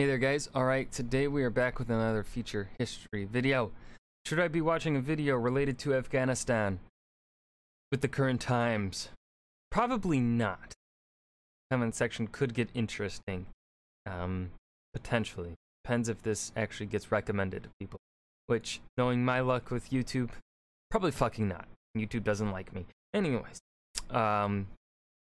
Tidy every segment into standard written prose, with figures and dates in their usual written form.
Hey there guys, alright, today we are back with another feature history video. Should I be watching a video related to Afghanistan with the current times? Probably not. Comment section could get interesting. Potentially. Depends if this actually gets recommended to people. Which, knowing my luck with YouTube, probably fucking not. YouTube doesn't like me. Anyways,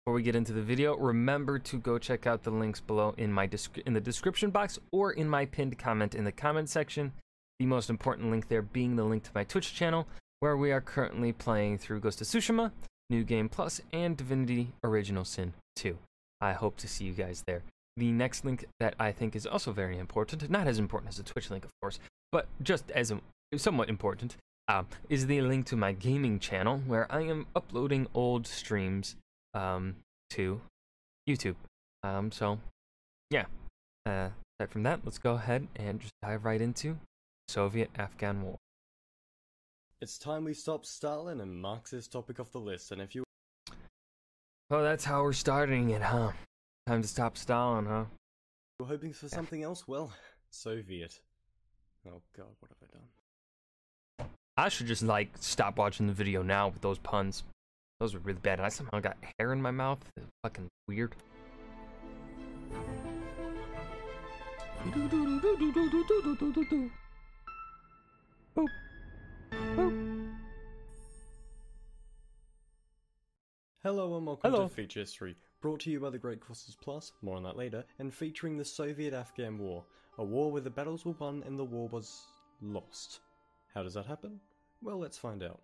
before we get into the video, remember to go check out the links below in the description box or in my pinned comment in the comment section. The most important link there being the link to my Twitch channel, where we are currently playing through Ghost of Tsushima, New Game Plus, and Divinity Original Sin 2. I hope to see you guys there. The next link that I think is also very important, not as important as the Twitch link of course, but just as somewhat important, is the link to my gaming channel, where I am uploading old streams to YouTube. So yeah, aside from that, let's go ahead and just dive right into Soviet-Afghan War. It's time we stop Stalin and marks this topic off the list, and if you... Oh, that's how we're starting it, huh? Time to stop Stalin, huh? You're hoping for something else? Well, Soviet. Oh god, what have I done? I should just, like, stop watching the video now with those puns. Those were really bad, and I somehow got hair in my mouth. It's fucking weird. Hello and welcome to Feature History, brought to you by the Great Courses Plus, more on that later, and featuring the Soviet-Afghan War, a war where the battles were won and the war was lost. How does that happen? Well, let's find out.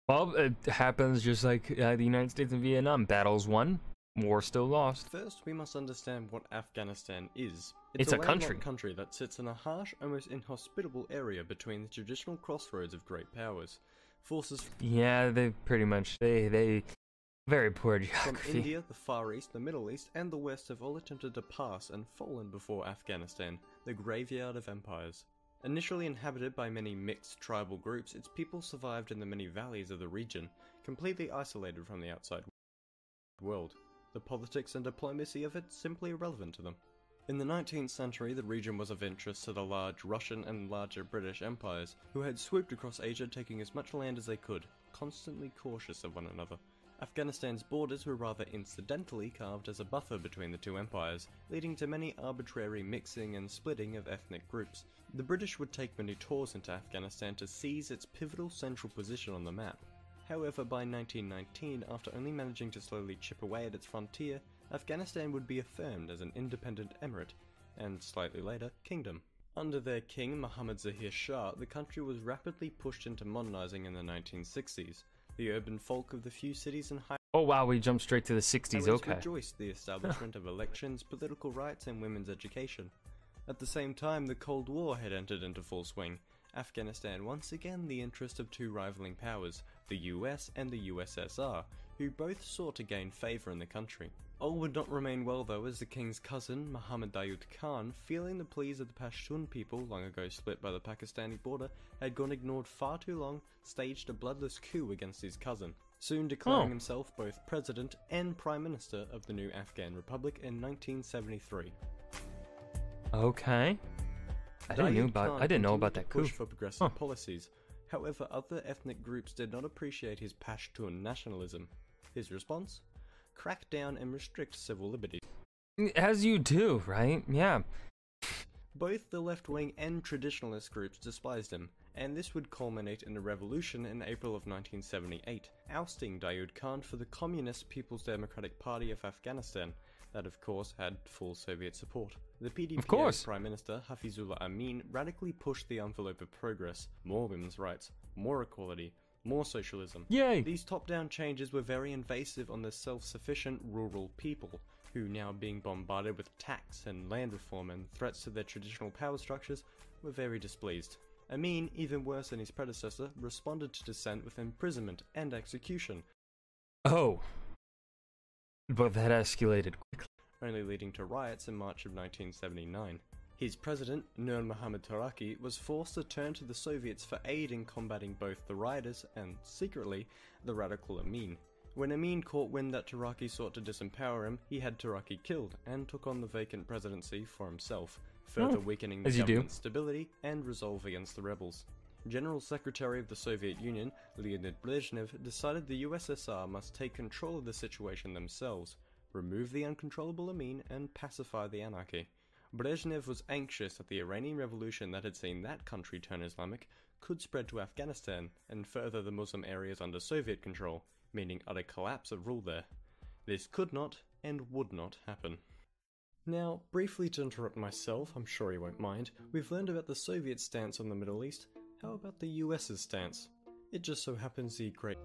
Well, it happens just like the United States and Vietnam. Battles won, war still lost. First, we must understand what Afghanistan is. It's a country that sits in a harsh, almost inhospitable area between the traditional crossroads of great powers. Forces yeah, they pretty much, they very poor geography. From India, the Far East, the Middle East, and the West have all attempted to pass and fallen before Afghanistan, the graveyard of empires. Initially inhabited by many mixed tribal groups, its people survived in the many valleys of the region, completely isolated from the outside world. The politics and diplomacy of it simply irrelevant to them. In the 19th century, the region was of interest to the large Russian and larger British empires, who had swooped across Asia taking as much land as they could, constantly cautious of one another. Afghanistan's borders were rather incidentally carved as a buffer between the two empires, leading to many arbitrary mixing and splitting of ethnic groups. The British would take many tours into Afghanistan to seize its pivotal central position on the map. However, by 1919, after only managing to slowly chip away at its frontier, Afghanistan would be affirmed as an independent emirate, and slightly later, kingdom. Under their king, Mohammad Zahir Shah, the country was rapidly pushed into modernizing in the 1960s. The urban folk of the few cities and oh wow, we jumped straight to the 60s, okay. Rejoiced the establishment of elections, political rights, and women's education. At the same time, the Cold War had entered into full swing. Afghanistan once again the interest of two rivaling powers, the US and the USSR, who both sought to gain favour in the country. All would not remain well though, as the king's cousin, Muhammad Daud Khan, feeling the pleas of the Pashtun people, long ago split by the Pakistani border, had gone ignored far too long, staged a bloodless coup against his cousin, soon declaring himself both president and prime minister of the new Afghan Republic in 1973. Okay. I didn't know about that coup. Push for progressive policies. However, other ethnic groups did not appreciate his Pashtun nationalism. His response? Crack down and restrict civil liberties. As you do, right? Yeah. Both the left-wing and traditionalist groups despised him, and this would culminate in a revolution in April of 1978, ousting Daud Khan for the Communist People's Democratic Party of Afghanistan. That, of course, had full Soviet support. The PDP's Prime Minister, Hafizullah Amin, radically pushed the envelope of progress, more women's rights, more equality, more socialism. Yay! These top-down changes were very invasive on the self-sufficient rural people, who, now being bombarded with tax and land reform and threats to their traditional power structures, were very displeased. Amin, even worse than his predecessor, responded to dissent with imprisonment and execution. Oh. But that escalated quickly. Only leading to riots in March of 1979. His president, Nur Muhammad Taraki, was forced to turn to the Soviets for aid in combating both the rioters and, secretly, the radical Amin. When Amin caught wind that Taraki sought to disempower him, he had Taraki killed and took on the vacant presidency for himself, further weakening the as you do. government's stability and resolve against the rebels. General Secretary of the Soviet Union, Leonid Brezhnev, decided the USSR must take control of the situation themselves, remove the uncontrollable Amin, and pacify the anarchy. Brezhnev was anxious that the Iranian Revolution that had seen that country turn Islamic could spread to Afghanistan and further the Muslim areas under Soviet control, meaning utter collapse of rule there. This could not and would not happen. Now, briefly to interrupt myself, I'm sure you won't mind, we've learned about the Soviet stance on the Middle East. How about the US's stance? It just so happens the great...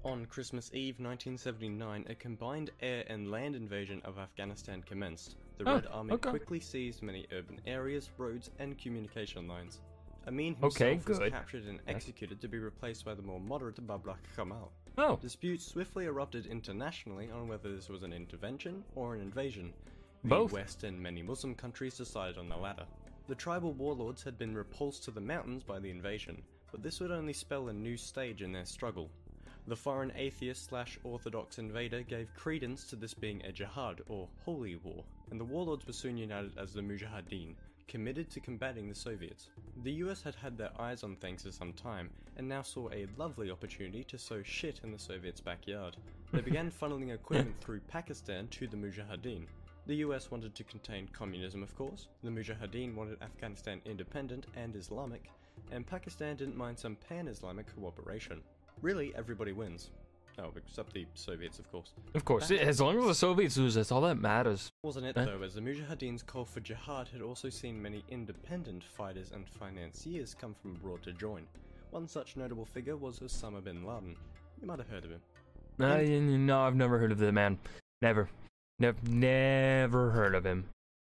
On Christmas Eve 1979, a combined air and land invasion of Afghanistan commenced. The Red Army quickly seized many urban areas, roads, and communication lines. Amin himself was captured and executed to be replaced by the more moderate Babrak Kemal. Disputes swiftly erupted internationally on whether this was an intervention or an invasion. Both. The West and many Muslim countries decided on the latter. The tribal warlords had been repulsed to the mountains by the invasion, but this would only spell a new stage in their struggle. The foreign atheist/orthodox invader gave credence to this being a jihad, or holy war, and the warlords were soon united as the Mujahideen, committed to combating the Soviets. The US had had their eyes on things for some time, and now saw a lovely opportunity to sow shit in the Soviets' backyard. They began funneling equipment through Pakistan to the Mujahideen. The US wanted to contain communism, of course, the Mujahideen wanted Afghanistan independent and Islamic, and Pakistan didn't mind some pan-Islamic cooperation. Really, everybody wins. Oh, except the Soviets, of course. Of course, as long as the Soviets lose, that's all that matters. Wasn't it, though, as the Mujahideen's call for jihad had also seen many independent fighters and financiers come from abroad to join. One such notable figure was Osama bin Laden. You might have heard of him. No, I've never heard of the man. Never heard of him.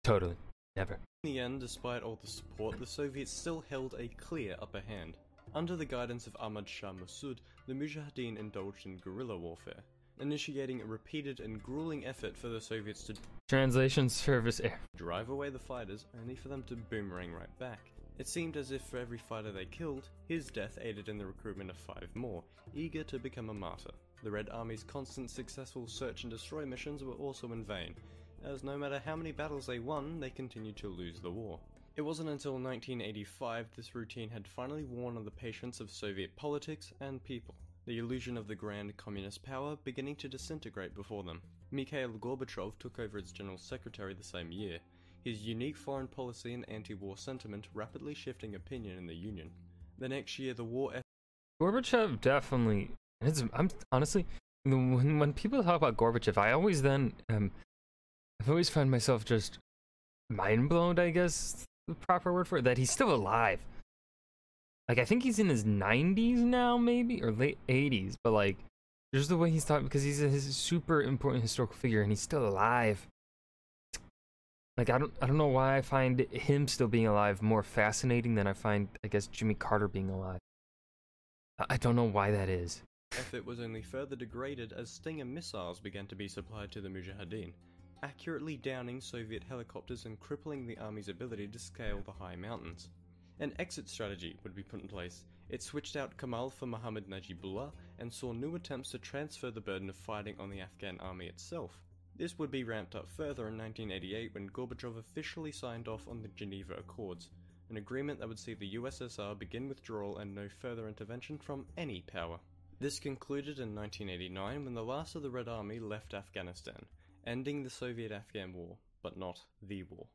Totally. Never. In the end, despite all the support, the Soviets still held a clear upper hand. Under the guidance of Ahmad Shah Massoud, the Mujahideen indulged in guerrilla warfare, initiating a repeated and grueling effort for the Soviets to Translation Service Air. drive away the fighters, only for them to boomerang right back. It seemed as if for every fighter they killed, his death aided in the recruitment of 5 more, eager to become a martyr. The Red Army's constant successful search and destroy missions were also in vain, as no matter how many battles they won, they continued to lose the war. It wasn't until 1985 this routine had finally worn on the patience of Soviet politics and people, the illusion of the grand communist power beginning to disintegrate before them. Mikhail Gorbachev took over as General Secretary the same year, his unique foreign policy and anti-war sentiment rapidly shifting opinion in the Union. The next year, the war effort... Gorbachev definitely... I'm honestly, when people talk about Gorbachev, I always then... I've always found myself just mind blown, I guess the proper word for it, that he's still alive. Like, I think he's in his 90s now, maybe, or late 80s, but like, just the way he's talking, because he's a super important historical figure, and he's still alive. Like, I don't know why I find him still being alive more fascinating than I find, I guess, Jimmy Carter being alive. I don't know why that is. Effort was only further degraded as Stinger missiles began to be supplied to the Mujahideen, accurately downing Soviet helicopters and crippling the army's ability to scale the high mountains. An exit strategy would be put in place. It switched out Kemal for Mohammad Najibullah and saw new attempts to transfer the burden of fighting on the Afghan army itself. This would be ramped up further in 1988 when Gorbachev officially signed off on the Geneva Accords, an agreement that would see the USSR begin withdrawal and no further intervention from any power. This concluded in 1989 when the last of the Red Army left Afghanistan, ending the Soviet-Afghan War, but not the war.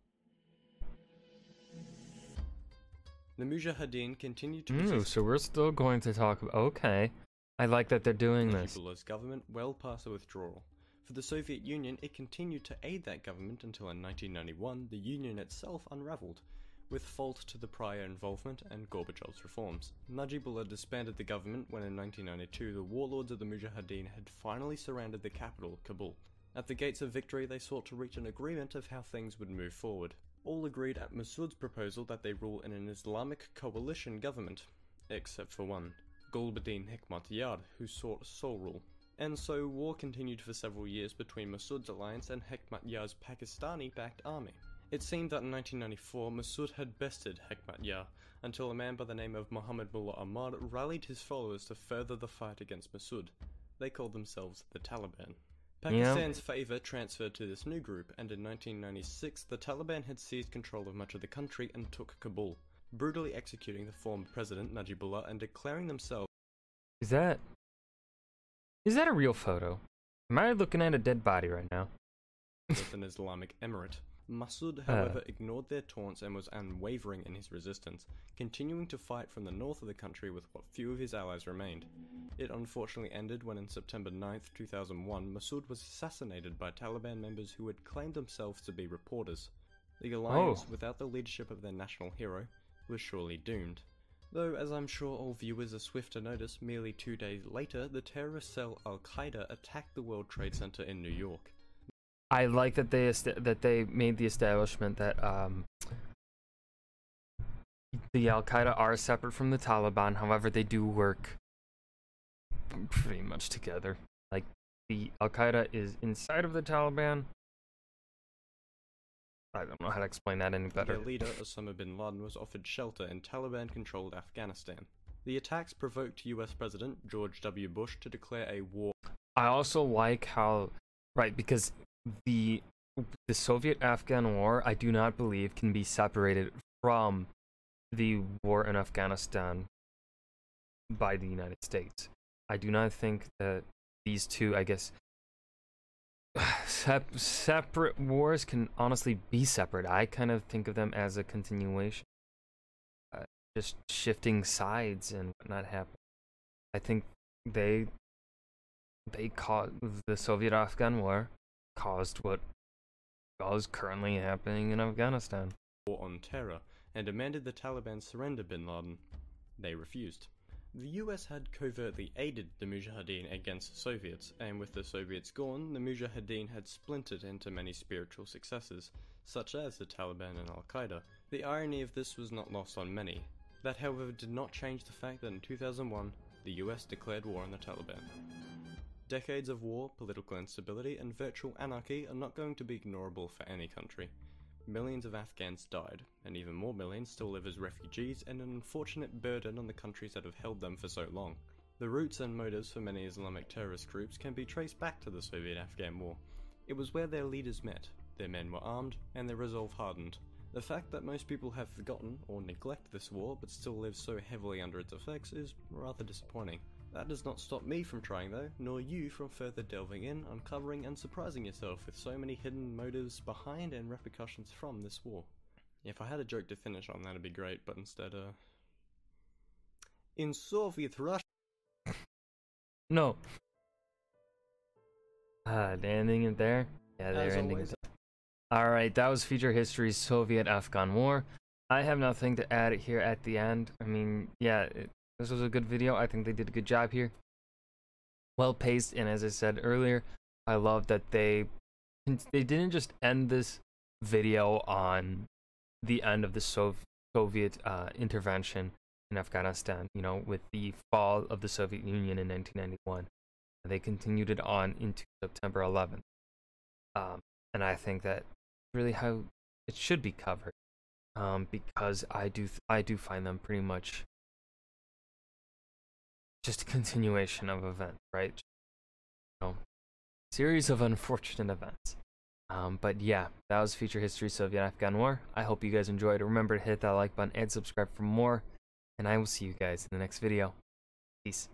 The Mujahideen continued to resist. So we're still going to talk about... Okay. I like that they're doing this. Najibullah's government well past the withdrawal. For the Soviet Union, it continued to aid that government until in 1991 the Union itself unraveled, with fault to the prior involvement and Gorbachev's reforms. Najibullah disbanded the government when in 1992 the warlords of the Mujahideen had finally surrounded the capital, Kabul. At the gates of victory, they sought to reach an agreement of how things would move forward. All agreed at Massoud's proposal that they rule in an Islamic coalition government, except for one, Gulbuddin Hekmatyar, who sought sole rule. And so war continued for several years between Massoud's alliance and Hekmatyar's Pakistani-backed army. It seemed that in 1994 Massoud had bested Hekmatyar, until a man by the name of Muhammad Mullah Ahmad rallied his followers to further the fight against Massoud. They called themselves the Taliban. Pakistan's favour transferred to this new group, and in 1996 the Taliban had seized control of much of the country and took Kabul, brutally executing the former president Najibullah and declaring themselves Is that a real photo? Am I looking at a dead body right now? an Islamic emirate. Massoud, however, ignored their taunts and was unwavering in his resistance, continuing to fight from the north of the country with what few of his allies remained. It unfortunately ended when on September 9, 2001, Massoud was assassinated by Taliban members who had claimed themselves to be reporters. The alliance, without the leadership of their national hero, was surely doomed. Though, as I'm sure all viewers are swift to notice, merely 2 days later, the terrorist cell Al-Qaeda attacked the World Trade Center in New York. I like that they made the establishment that the Al-Qaeda are separate from the Taliban. However, they do work pretty much together. Like, the Al-Qaeda is inside of the Taliban. I don't know how to explain that any better. Their leader, Osama bin Laden, was offered shelter in Taliban-controlled Afghanistan. The attacks provoked US President George W. Bush to declare a war. I also like how, right, because the Soviet-Afghan war, I do not believe, can be separated from the war in Afghanistan by the United States. I do not think that these two, I guess, separate wars can honestly be separate. I kind of think of them as a continuation, just shifting sides and whatnot happened. I think they caused the Soviet-Afghan war, caused what is currently happening in Afghanistan. War on terror and demanded the Taliban surrender bin Laden. They refused. The US had covertly aided the Mujahideen against the Soviets, and with the Soviets gone, the Mujahideen had splintered into many spiritual successors, such as the Taliban and Al-Qaeda. The irony of this was not lost on many. That, however, did not change the fact that in 2001, the US declared war on the Taliban. Decades of war, political instability, and virtual anarchy are not going to be ignorable for any country. Millions of Afghans died, and even more millions still live as refugees, and an unfortunate burden on the countries that have held them for so long. The roots and motives for many Islamic terrorist groups can be traced back to the Soviet-Afghan war. It was where their leaders met, their men were armed, and their resolve hardened. The fact that most people have forgotten or neglected this war but still live so heavily under its effects is rather disappointing. That does not stop me from trying though, nor you from further delving in, uncovering and surprising yourself with so many hidden motives behind and repercussions from this war. If I had a joke to finish on, that'd be great, but instead, in Soviet Russia... No. They're ending it there? Yeah, they're ending it there. Alright, that was Future History's Soviet-Afghan War. I have nothing to add here at the end. I mean, yeah, this was a good video. I think they did a good job here. Well paced, and as I said earlier, I love that they didn't just end this video on the end of the Soviet intervention in Afghanistan, you know, with the fall of the Soviet Union in 1991. They continued it on into September 11th. And I think that really how it should be covered, because I do find them pretty much just a continuation of events, right? You know, series of unfortunate events. But yeah, that was Future History Soviet-Afghan War. I hope you guys enjoyed. Remember to hit that like button and subscribe for more, and I will see you guys in the next video. Peace.